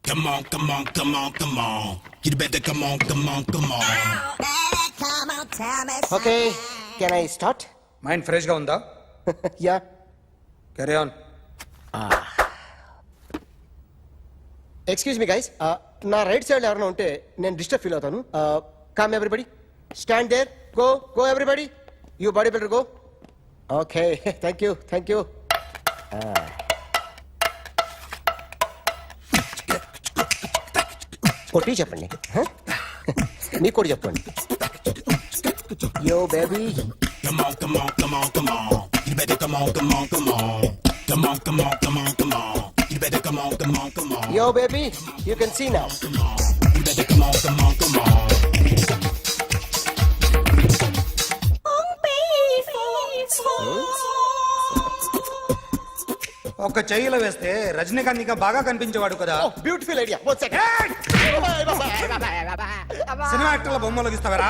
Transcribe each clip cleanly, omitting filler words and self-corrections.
Come on, come on, come on, come on. You better come on, come on, come on. Okay, can I start? Mind ఫ్రెష్గా ఉందా? Yeah. Carry on. Excuse me guys, నా right side ఎవరైనా ఉంటే నేను disturb feel అవుతాను. Come everybody, stand there, go go everybody, you body builder go. Okay, thank you thank you. కొట్టి చెప్పండి, మీకు కూడా చెప్పండి. Yo baby. Come on, come on, come on, come on. You better come on, come on, come on. Come on, come on, come on, come on. You better come on, come on, come on. Yo baby, you can see now. You better come on, come on, come on. ఒక చెయ్యిలో వేస్తే రజనీకాంత్ ఇంకా బాగా కనిపించేవాడు కదా. Oh, beautiful idea. One second. Cinema యాక్టర్ల బొమ్మలు గీస్తావరా?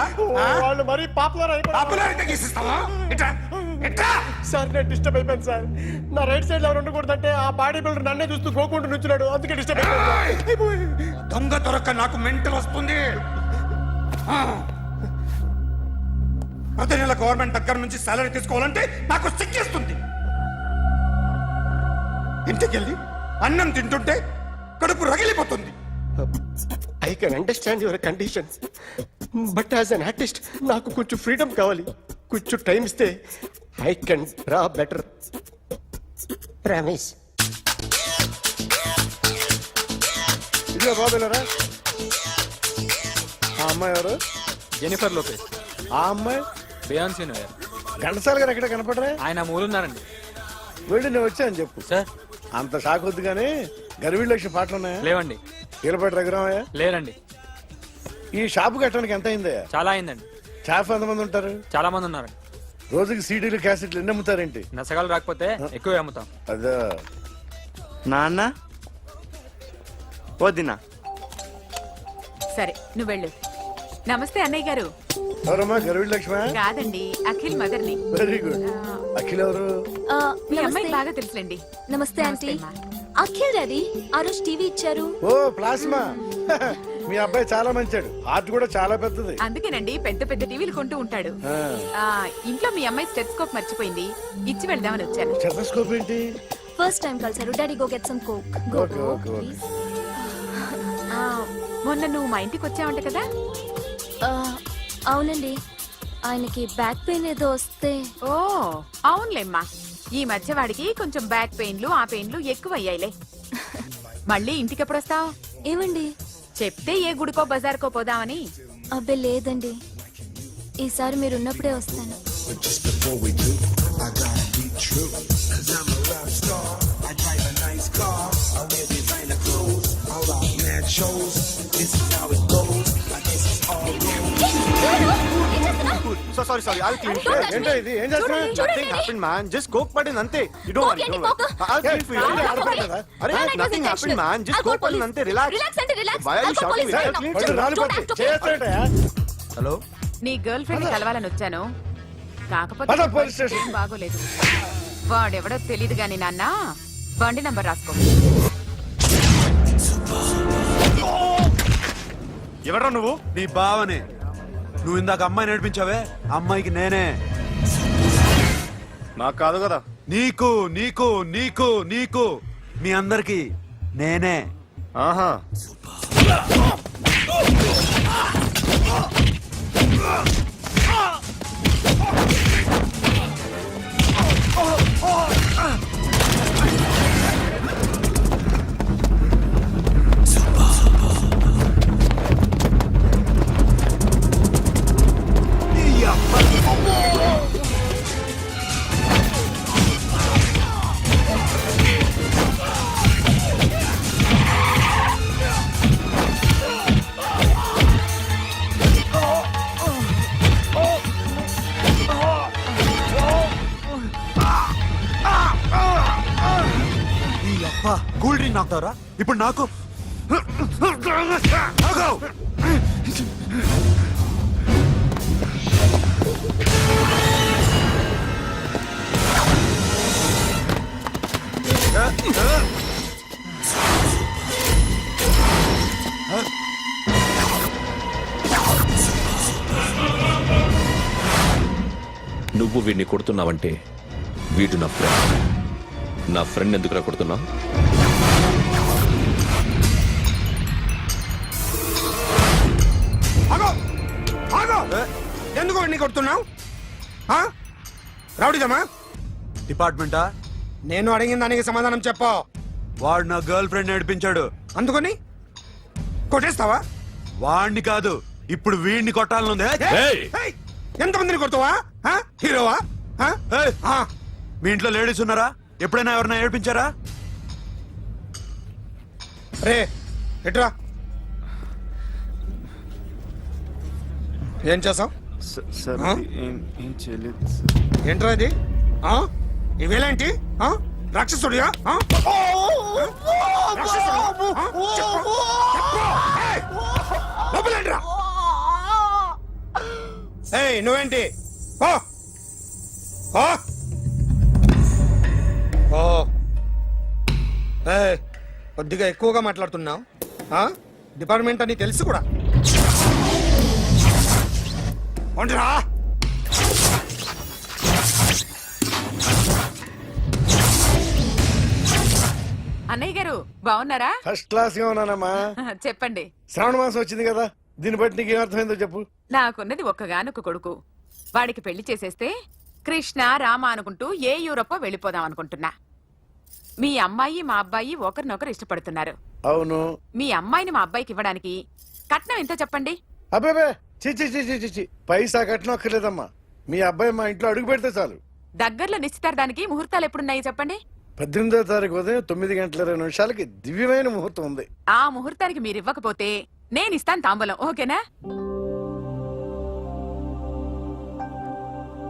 వాళ్ళు మరీ popular అయిపోయారు. Popularity గీసిస్తావా? ఇట్రా ఇట్రా. సార్ నేను డిస్టర్బ్ అయిపోయాను సార్. నా రైట్ సైడ్ లో ఎవరు ఉండకూడదంటే ఆ బాడీ బిల్డర్ నన్నే చూస్తూ గోకుంటూ నుంచున్నాడు, అందుకే డిస్టర్బ్ అయిపోయాను. దొంగ దొరక్క నాకు మెంటల్ వస్తుంది. ప్రతి నెల గవర్నమెంట్ దగ్గర నుంచి సాలరీ తీసుకోవాలంటే నాకు సిగ్గేస్తుంది. ఇంటికెళ్ళి అన్నం తింటుంటే కడుపు రగిలిపోతుంది. I can understand your conditions, but as an artist నాకు కొంచెం ఫ్రీడమ్ కావాలి. కొంచెం టైం ఇస్తే I can draw better. Promise. ఇదిగో బాబులరా, ఆ అమ్మాయి ఎవరు? Jennifer Lopez. ఆ అమ్మాయి బియాన్సీ నోయర్. ఘంటసాల గారు ఎక్కడ కనపడరా? ఆయన మూలున్నారండి. వెళ్ళి నేను వచ్చాను చెప్పు. సార్ అంత షాక్ వద్దు కానీ గర్వీళ్ళ లక్ష పాటలు ఉన్నాయా? లేవండి. కీలపాటి రఘురామయ్య లేరండి. ఈ షాపు కట్టడానికి ఎంత అయిందయ్యా? చాలా అయిందండి. షాప్ ఎంతమంది ఉంటారు? చాలా మంది ఉన్నారండి. రోజుకి సీడీలు క్యాసెట్లు ఎన్ని అమ్ముతారేంటి? నసగాలు రాకపోతే ఎక్కువ అమ్ముతాం. అదే నాన్న వదినా. సరే నువ్వు వెళ్ళు. నమస్తే అన్నయ్య గారు. ఎవరమ్మా? గర్వీళ్ళ లక్ష్మ? కాదండి, అఖిల్ మదర్ని. Very good. అఖిల్ ఎవరు? మీ అమ్మాయి బాగా తెలుసులేండి. నమస్తే ఆంటీ. అమ్మా. అఖిల్ డాడీ ఆ రోజు టీవీ ఇచ్చారు. ఓ ప్లాస్మా. మీ అబ్బాయి చాలా మంచాడు, హార్ట్ కూడా చాలా పెద్దది. అందుకేనండి పెద్ద పెద్ద టీవీలు కొంటూ ఉంటాడు. ఇంట్లో మీ అమ్మాయి స్టెథోస్కోప్ మర్చిపోయింది, ఇచ్చి వెళ్దామని వచ్చాను. స్టెథోస్కోప్ ఏంటి? ఫస్ట్ టైం కలిసారు. Daddy go get some coke. Go okay, go okay, okay. Please. మొన్న నువ్వు మా ఇంటికి వచ్చావంట కదా. అవునండి, ఆయనకి బ్యాక్ పెయిన్ ఏదో వస్తే. ఓ అవునులేమ్మా, ఈ మధ్య వాడికి కొంచెం బ్యాక్ పెయిన్లు ఆ పెయిన్లు ఎక్కువ అయ్యాయిలే. మళ్ళీ ఇంటికి ఎప్పుడు వస్తావు? ఏమండి చెప్తే ఏ గుడికో బజార్కో పోదామని. అబ్బే లేదండి, ఈసారి మీరు ఉన్నప్పుడే వస్తాను. Sorry I'll clean it. ఏంటో ఇది? ఏం చేస్తున్నా? Nothing happened man, just coke పడింది అంతే. You don't worry, don't worry. I'll clean for you. అరే nothing happened man, just coke పడింది అంతే. Relax. Why are you shouting? I'll clean పళ్ళు it. రాలిపోతాయి. చేస్తాడయ్యా. హలో నీ గర్ల్ ఫ్రెండ్ కలవాలని వచ్చాను, కాకపోతే పద, నీ పోలీస్ స్టేషన్. పరిస్థితి ఏం బాగోలేదు. వాడెవడో తెలీదు గాని నాన్న, బండి నంబర్ రాసుకో. ఎవడ్రా నువ్వు? నీ బావనే. నువ్వు ఇందాక అమ్మాయి నడిపించావే, అమ్మాయికి నేనే. నాకు కాదు కదా. నీకు నీకు నీకు నీకు మీ అందరికి నేనే. ఆహా. కూల్ డ్రింక్ నాకుతావరా ఇప్పుడు? నాకు నువ్వు వీడిని కొడుతున్నావంటే వీడు నా ఫ్రెండ్. నా ఫ్రెండ్ ఎందుకురా కొడుతున్నావు? ఆగో ఆగో ఎందుకు వాడిని కొడుతున్నావు? రౌడీదమ్మా? డిపార్ట్మెంటా? నేను అడిగిన దానికి సమాధానం చెప్పు. వాడు నా గర్ల్ ఫ్రెండ్ నడిపించాడు. అందుకని కొట్టేస్తావా? వాడిని కాదు, ఇప్పుడు వీడిని కొట్టాలనుంది. ఏయ్! ఏయ్, ఎంతమందిని కొడతావా? హీరోవా? ఏయ్! మీ ఇంట్లో లేడీస్ ఉన్నారా? ఎప్పుడైనా ఎవరైనా ఏడిపించారా? రే ఎట్రా, ఏం చేసావు? సార్ ఆ? ఏం చేయలేదు. ఏంట్రా ఇది? ఇవేలేంటి? రాక్షసుడియా? రాక్షసుడు? చెప్పు, చెప్పు. ఏయ్, లోపలేంట్రా? ఏయ్ నువ్వేంటి? పో, పో, పో. ఏయ్, కొద్దిగా ఎక్కువగా మాట్లాడుతున్నావు. డిపార్ట్మెంట్ అని తెలుసు కూడా. ఉండరా? అన్నయ్య గారు బాగున్నారా? ఫస్ట్ క్లాస్ గా ఉన్నానమ్మా. చెప్పండి. శ్రావణ మాసం వచ్చింది కదా, దీన్ని బట్టి నీకు ఏమర్థమైందో చెప్పు. నాకున్నది ఒక్కగానొక్క కొడుకు. వాడికి పెళ్లి చేసేస్తే కృష్ణ రామ అనుకుంటూ ఏ యూరోపో వెళ్ళిపోదాం అనుకుంటున్నా. మీ అమ్మాయి మా అబ్బాయి ఒకరినొకరు ఇష్టపడుతున్నారు. అవును. మీ అమ్మాయిని మా అబ్బాయికి ఇవ్వడానికి కట్నం ఎంతో చెప్పండి. అబ్బాబే చిచి పైసా కట్టనక్కర్లేదమ్మా. మీ అబ్బాయి మా ఇంట్లో అడుగు పెడితే చాలు. దగ్గరలో నిశ్చితార్థానికి ముహూర్తాలు ఎప్పుడున్నాయి చెప్పండి. 18వ తారీఖు ఉదయం 9:20 దివ్యమైన ముహూర్తం ఉంది. ఆ ముహూర్తానికి మీరు ఇవ్వకపోతే నేను ఇస్తాను తాంబూలం. ఓకేనా?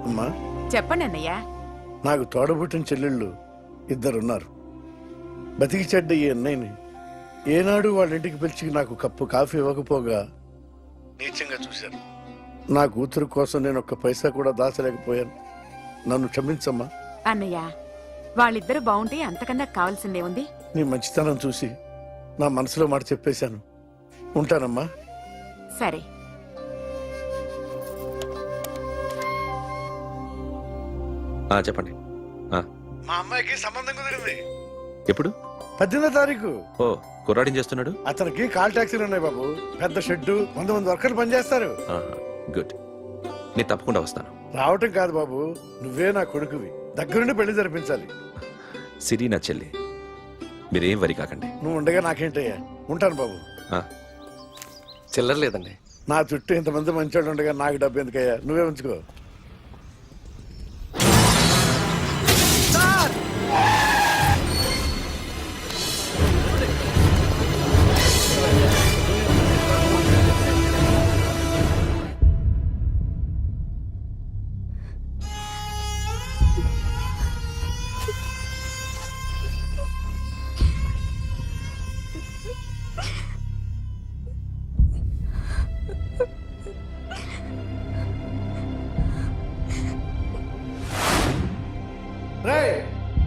అమ్మా చెప్పండి అన్నయ్య. నాకు తోడబుట్టిన చెల్లెళ్ళు ఇద్దరున్నారు. బతికి చెడ్డ ఈ అన్నయ్యని ఏనాడు వాళ్ళ ఇంటికి పిలిచి నాకు కప్పు కాఫీ ఇవ్వకపోగా నీచంగా చూశాను. నా కూతురు కోసం నేను ఒక్క పైసా కూడా దాచలేకపోయాను. నన్ను క్షమించమ్మా. అన్నయ్య, వాళ్ళిద్దరు బాగుంటే అంతకన్నా కావాల్సిందే ఉంది. నీ మంచితనం చూసి నా మనసులో మాట చెప్పేశాను. ఉంటానమ్మా. సరే. చెప్పండి. మా అమ్మాయికి సంబంధం కుదిరింది. ఎప్పుడు? 18వ తారీఖు. ఓ, కుర్రాడిని చేస్తున్నాడు. అతనికి కాల్ టాక్సీలు ఉన్నాయి బాబు. పెద్ద షెడ్, 100 మంది వర్కర్లు పనిచేస్తారు. గుడ్. నేను తప్పకుండా వస్తాను. రావటం కాదు బాబు, నువ్వే నా కొడుకువి. దగ్గరుండి పెళ్లి జరిపించాలి. సిరి నా చెల్లి, మీరేం వరి కాకండి. నువ్వు ఉండగా నాకేంటయ్యా. ఉంటాను బాబు. చిల్లర లేదండి. నా చుట్టూ ఇంతమంది మంచోళ్ళు ఉండగా నాకు డబ్బు ఎందుకయ్యా? నువ్వే ఉంచుకో.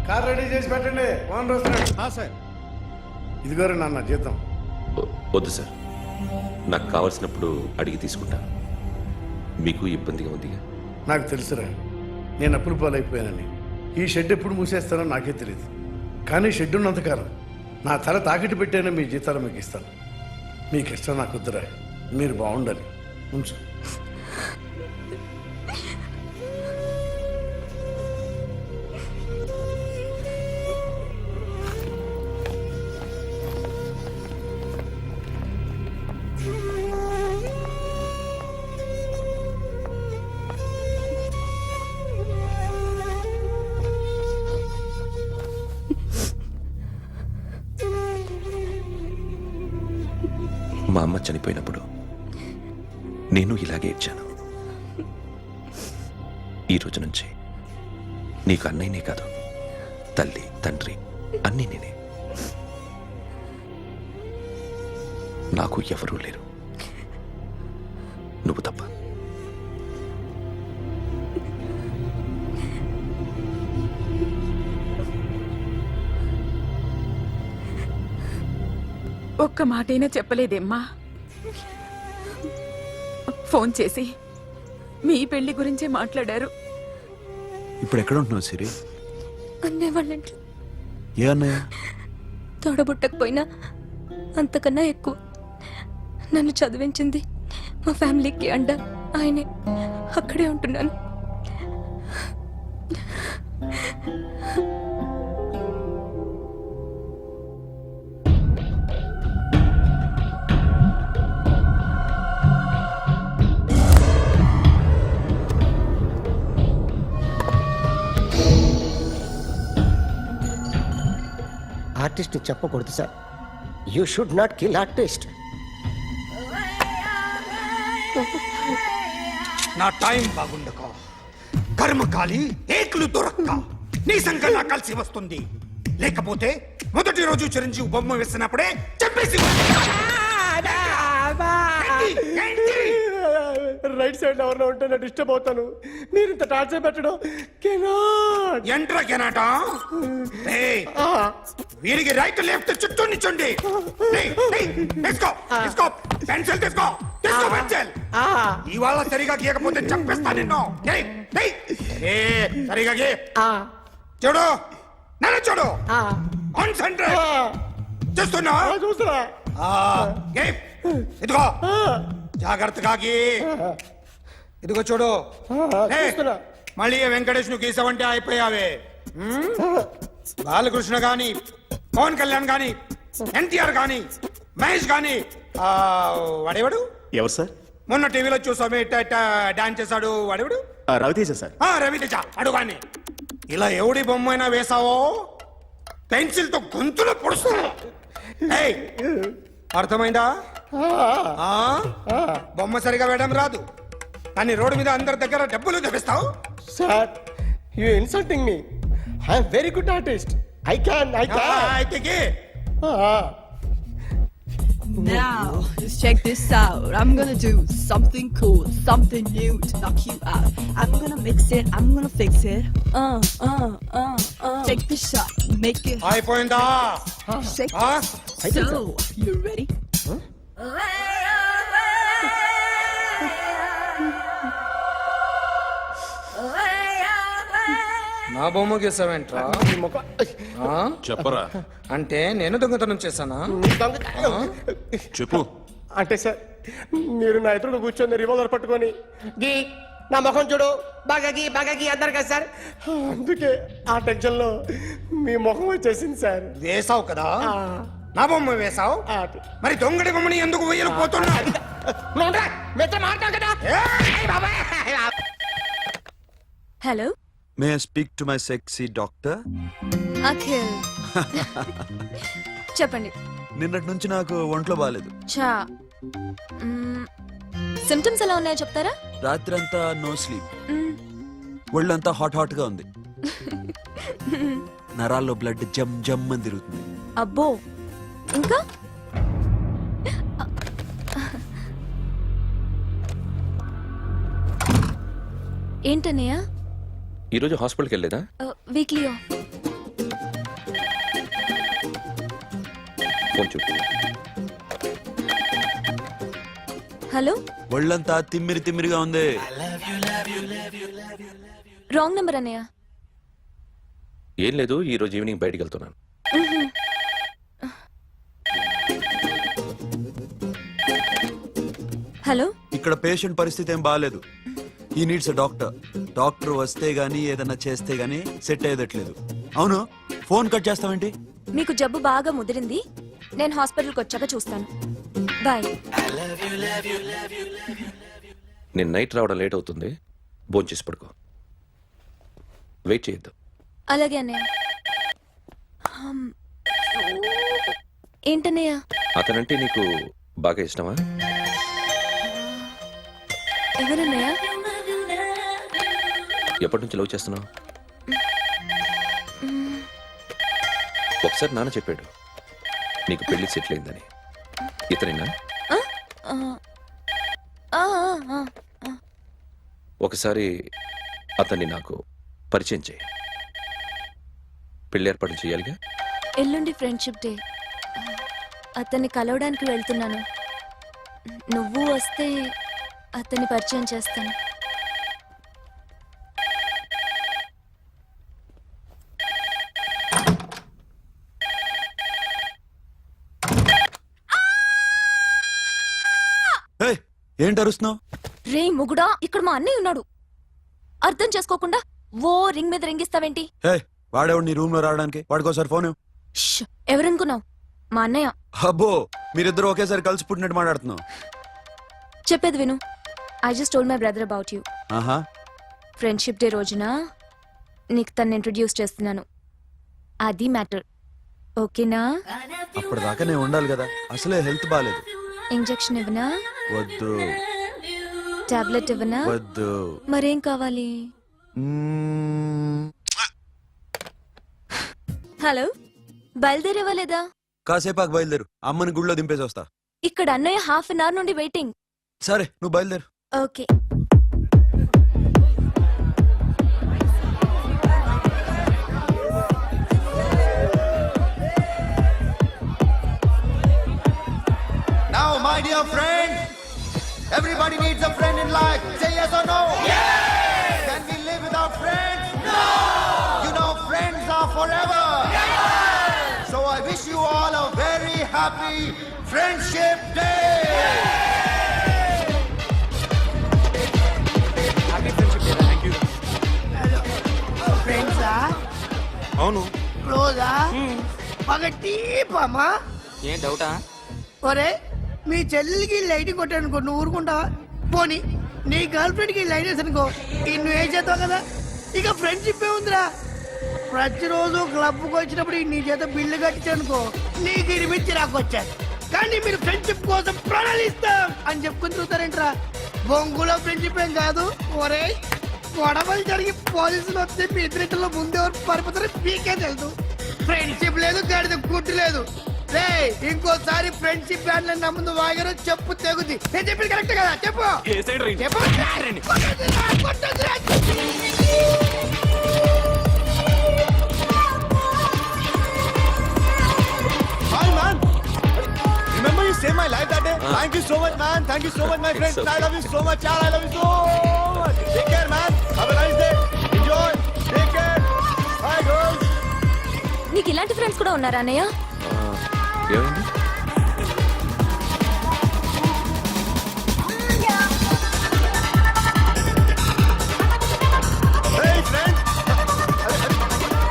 కార్ రెడీ చేసి పెట్టండి. ఓనర్ వస్తున్నాడు. సార్ ఇదిగోరు నాన్న జీతం. వద్దు సార్, నాకు కావలసినప్పుడు అడిగి తీసుకుంటాను. మీకు ఇబ్బందిగా ఉందిగా? నాకు తెలుసురా, నేను అప్పులు పాలైపోయానని. ఈ షెడ్ ఎప్పుడు మూసేస్తానో నాకే తెలియదు. కానీ షెడ్ ఉన్నంతకాలం నా తల తాకట్టు పెట్టానో మీ జీతాలు మీకు ఇస్తాను. మీకు ఇష్టం నాకు వద్దురా. మీరు బాగుండాలి. ఉంచు. మా అమ్మ చనిపోయినప్పుడు నేను ఇలాగే ఇచ్చాను. ఈ రోజు నుంచి నీకు అన్నయ్యనే కాదు, తల్లి తండ్రి అన్నీ నేనే. నాకు ఎవరూ లేరు, నువ్వు తప్ప. ఒక్క మాటైనా చెప్పలేదేమ్మా? ఫోన్ చేసి మీ పెళ్లి గురించే మాట్లాడారు. ఇప్పుడు ఎక్కడ ఉంటున్నావు సిరి? అన్నయ్య వాళ్ళ ఇంట్లో. ఏ అన్నయ్య? తోడబుట్టకపోయినా అంతకన్నా ఎక్కువ నన్ను చదివించింది మా ఫ్యామిలీకి అండ ఆయనే. అక్కడే ఉంటున్నాను. ఆర్టిస్ట్ చెప్పకూడదు sir. You should not kill artist. నా టైం బాగుండక కర్మకాలి ఏకులు దొరక్క నీ సంఘం నా కలిసి వస్తుంది. లేకపోతే మొదటి రోజు చిరంజీవి బొమ్మ వేసినప్పుడే చెప్పేసి రైట్ సైడ్ ఎవరిలో ఉంటే నేను డిస్టర్బ్ అవుతాను. మీరు ఇంత టార్చర్ పెట్టడం ఎంట్రా కెనాట. వీరికి రైట్ లెఫ్ట్ చుట్టూ నిచ్చండి. తీసుకో తీసుకో పెన్సిల్ తీసుకో తీసుకో పెన్సిల్. ఇవాళ సరిగా గీయకపోతే చంపేస్తా నిన్ను. సరిగా గీ. చూడు నన్ను చూడు. కాన్సంట్రేట్ చూస్తున్నా చూస్తున్నా. ఇదిగో జాగ్రత్తగా గీ. ఇదిగో చూడు. మళ్ళీ వెంకటేష్ ను గీసావంటే అయిపోయావే. బాలకృష్ణ గాని పవన్ కళ్యాణ్ గాని ఎన్టీఆర్ గాని మహేష్ గాని వాడేవాడు ఎవరు సార్? మొన్న టీవీలో చూసామే డాన్స్ చేశాడు వాడేవాడు? రవితేజ సార్. రవితేజ అడుగాని. ఇలా ఎవడి బొమ్మ అయినా వేసావో పెన్సిల్ తో గొంతులో పొడుస్తా. అర్థమైందా? బొమ్మ సరిగా వేయడం రాదు కానీ రోడ్డు మీద అందరి దగ్గర డబ్బులు తెప్పిస్తావు. Sir you insulting me. I'm very good artist. I can అయితే Now, just check this out. I'm gonna do something cool, something new to knock you out. I'm gonna mix it, I'm gonna fix it. Take the shot, make it hot. అయిపోయిందా? Shake it. So, you ready? నా బొమ్మ గీసావేంట్రా? చెప్పరా. అంటే నేను దొంగతనం చేశానా? చెప్పు. అంటే సార్ మీరు నా ఎదురుగా కూర్చొని రివాల్వర్ పట్టుకొని గీ నా ముఖం చూడు బాగా గీ అన్నారు కదా సార్. అందుకే ఆ టెన్షన్ లో మీ ముఖం వచ్చేసింది సార్. వేసావు కదా, నా బొమ్మ వేసావు. మరి దొంగడి బొమ్మని ఎందుకు వేయలు పోతున్నా? Hello, may I speak to my sexy doctor? Akhil. చెప్పండి. నిన్నటి నుంచి నాకు ఒంట్లో బాగాలేదు. చా సిమ్టమ్స్ ఎలా ఉన్నాయో చెప్తారా? రాత్రంతా నో స్లీప్, ఒళ్ళంతా హాట్ హాట్ గా ఉంది, నరాల్లో బ్లడ్ జమ్ జమ్ అని తిరుగుతుంది. అబ్బో, ఇంకా ఏంటన్నయ్య? ఈరోజు హాస్పిటల్కి వెళ్ళేదా? Weekly off. ఫోన్ చూడు. హలో, ఒళ్ళంతా తిమ్మిరి తిమ్మిరిగా ఉంది. రాంగ్ నెంబర్ అన్నయ్య. ఏం లేదు, ఈరోజు ఈవినింగ్ బయటికి వెళ్తున్నాను. హలో, ఇక్కడ పేషెంట్ పరిస్థితి ఏం బాగాలేదు. ఈ నీడ్స్ డాక్టర్. డాక్టర్ వస్తే గానీ ఏదన్నా చేస్తే గానీ సెట్ అయ్యేదట్లేదు. అవును, ఫోన్ కట్ చేస్తావేంటి? మీకు జబ్బు బాగా ముదిరింది, నేను హాస్పిటల్కి వచ్చాక చూస్తాను. బాయ్. నేను నైట్ రావడం లేట్ అవుతుంది, భోంచేసి పడుకో. వెయిట్ చేయొద్దు. అలాగే అన్నయ్య. ఏంటన్నయ్య? అతనంటే నీకు బాగా ఇష్టమా? ఎవరన్నయ్య? ఎప్పటి నుంచి లవ్ చేస్తున్నావు? ఒకసారి నాన్న చెప్పాడు నీకు పెళ్లి సెటిల్ అయిందని. ఇతనేనా? ఒకసారి అతన్ని నాకు పరిచయం చేయి. పెళ్లి ఏర్పాటు చేయాలిగా. ఎల్లుండి ఫ్రెండ్షిప్ డే, అతన్ని కలవడానికి వెళ్తున్నాను. నువ్వు వస్తే అతన్ని పరిచయం చేస్తాను. ఏయ్, ఏంటి అరుస్తున్నావు? రే ముగుడా, ఇక్కడ మా అన్నయ్య ఉన్నాడు. అర్థం చేసుకోకుండా ఓ రింగ్ మీద రింగిస్తావేంటి? ఏయ్, వాడేవాడు నీ రూమ్ లో రావడానికి? వాడికోసారి ఫోన్ ఇవ్వు. ష్, ఎవరనుకున్నావు? మా అన్నయ్య. అబ్బో, మీరిద్దరు ఒకేసారి కలిసి పుట్టినట్టు మాట్లాడుతున్నావు. చెప్పేది విను. I just told my brother about you. ఆహా, ఫ్రెండ్షిప్ డే రోజున నీకు తను ఇంట్రడ్యూస్ చేస్తున్నాను. అది మ్యాటర్. ఓకేనా? అప్పటిదాకా నేను ఉండాలి కదా, అసలే హెల్త్ బాగాలేదు. ఇంజెక్షన్ ఇవ్వనా? వద్దు. టాబ్లెట్ ఇవ్వనా? వద్దు. మరేం కావాలి? మ్మ్. హలో, బయలుదేరేవాలేదా? కాసేపాకు బయలుదేరు, అమ్మని గుళ్ళో దింపేసి వస్తా. ఇక్కడ అన్నయ్య హాఫ్ అన్ అవర్ నుండి వెయిటింగ్. సరే, నువ్వు బయలుదేరు. Okay. Now, my dear friend, everybody needs a friend in life. Say yes or no? Yes! Can we live without friends? No! You know, friends are forever. Yes! So I wish you all a very happy Friendship Day! ఫ్రెండ్సా? అవును. క్లోజా? పగటి పామా? ఏం డౌటా? ఒరే, మీ చెల్లెలికి lighting కొట్టానుకో, నువ్వు ఊరుకుంటావా? పోనీ నీ గర్ల్ ఫ్రెండ్ కి లైట్ వేసి అనుకో, నువ్వు ఏం చేస్తావు కదా? ఇక ఫ్రెండ్షిప్ ఏ ఉందిరా. ప్రతిరోజు క్లబ్కి వచ్చినప్పుడు నీ చేత బిల్లు కట్టించనుకో, నీకు ఇరిమిచ్చి రాకొచ్చాను. కానీ మీరు ఫ్రెండ్షిప్ కోసం ప్రాణాలు ఇస్తాం అని చెప్పుకుని చూస్తారేంట్రా? బొంగులో ఫ్రెండ్షిప్ ఏం కాదు. ఒరే, గొడవలు జరిగి పోలీసులు వస్తే మీ ఇద్దరిలో ముందెవరు పరిపోతారో మీకే తెలుసు. ఫ్రెండ్షిప్ లేదు, గడిద గుడ్డు లేదు. రే, ఇంకోసారి ఫ్రెండ్షిప్ బ్యాండ్ నా ముందు వాగారో చెప్పు తెగుద్ది. నేను చెప్పింది కరెక్ట్ కదా? చెప్పు చెప్పు. కొట్టొద్దురా. Hi, man. Remember you saved my life that day? Thank you so much, man. Thank you so much, my friend. I love you so much, yaar. I love you so much. Take care, man. Have a nice day. Enjoy. Take care. Bye, girls. నీకు ఇలాంటి friends కూడా ఉన్నారా అన్నయ్య? ఏమైంది? Hey, friend.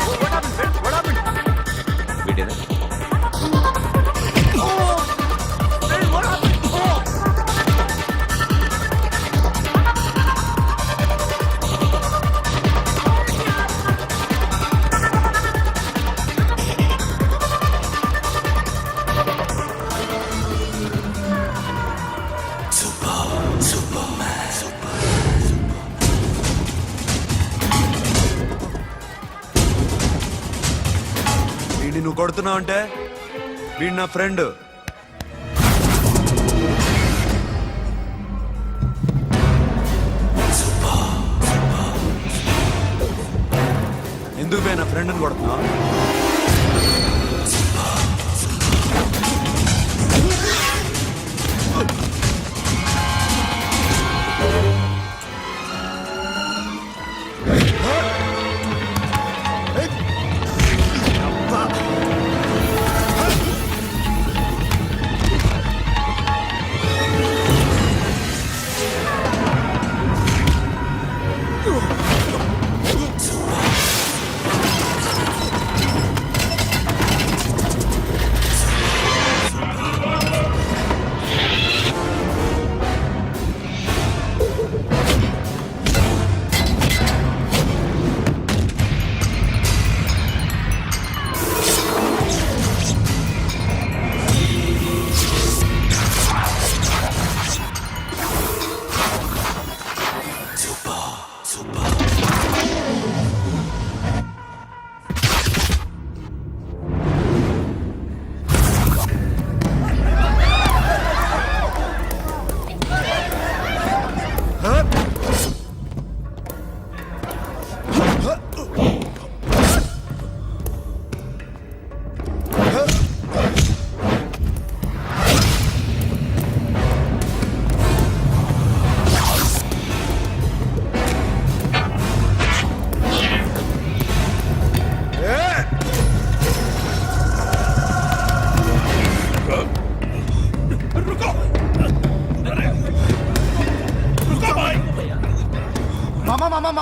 What happened, friend? What happened? వీడేనా? Oh, friend, what happened? Oh. వీడిని నువ్వు కొడుతున్నావు అంటే వీడు నా ఫ్రెండ్. ఎందుకు పోయి నా ఫ్రెండ్ని కొడుతున్నావు?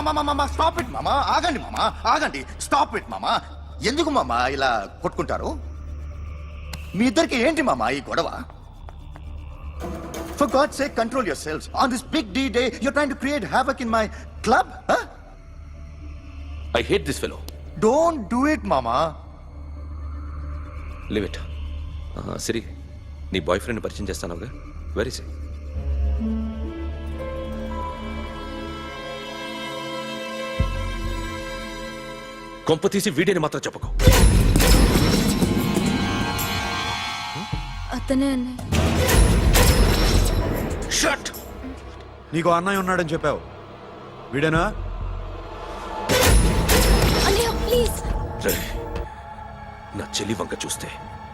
మామా స్టాప్ ఇట్ మామా, ఆగండి మామా, ఆగండి, స్టాప్ ఇట్ మామా. ఎందుకు మామా ఇలా కొట్టుకుంటారు? మీ ఇద్దరికి ఏంటి మామా ఈ గొడవ? For God's sake, control yourselves. On this big D day, you're trying to create havoc in my club? Huh? I hate this fellow. Don't do it, mama. Live it. సిరి, నీ బాయ్ ఫ్రెండ్ పరిచయం చేస్తానుగా. Very సే. కొంప తీసి వీడియోని మాత్రం చెప్పకు. అతనే అన్నయ్య. Shut. నీకు అన్నయ్య ఉన్నాడని చెప్పావు, వీడేనా? అన్నయ్య ప్లీజ్. రేయ్, నా చెల్లి వంక చూస్తే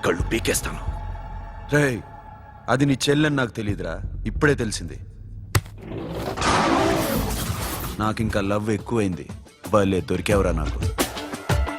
కళ్ళు పీకేస్తాను. రేయ్, అది నీ చెల్లెని నాకు తెలియదురా, ఇప్పుడే తెలిసింది. నాకింకా లవ్ ఎక్కువైంది. భలే దొరికావురా నాకు.